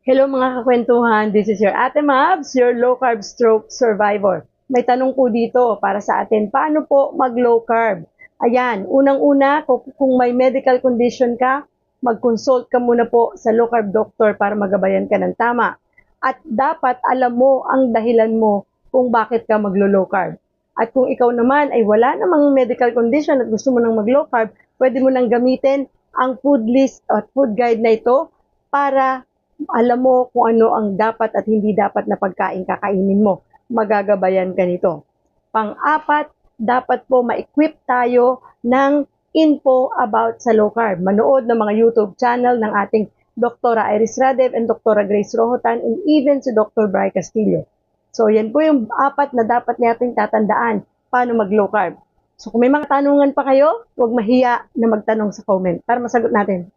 Hello mga kakwentuhan, this is your Ate Mabs, your low carb stroke survivor. May tanong po dito para sa atin, paano po mag low carb? Ayan, unang-una, kung may medical condition ka, mag-consult ka muna po sa low carb doctor para magabayan ka ng tama. At dapat alam mo ang dahilan mo kung bakit ka mag-low carb. At kung ikaw naman ay wala namang medical condition at gusto mo nang mag-low carb, pwede mo nang gamitin ang food list at food guide na ito para alam mo kung ano ang dapat at hindi dapat na pagkain kakainin mo. Magagabayan ka nito. Pang-apat, dapat po ma-equip tayo ng info about sa low carb. Manood ng mga YouTube channel ng ating Dr. Iris Radev and Dr. Grace Rohotan and even si Dr. Bry Castillo. So yan po yung apat na dapat nating tatandaan paano mag-low carb. So kung may mga tanungan pa kayo, huwag mahiya na magtanong sa comment para masagot natin.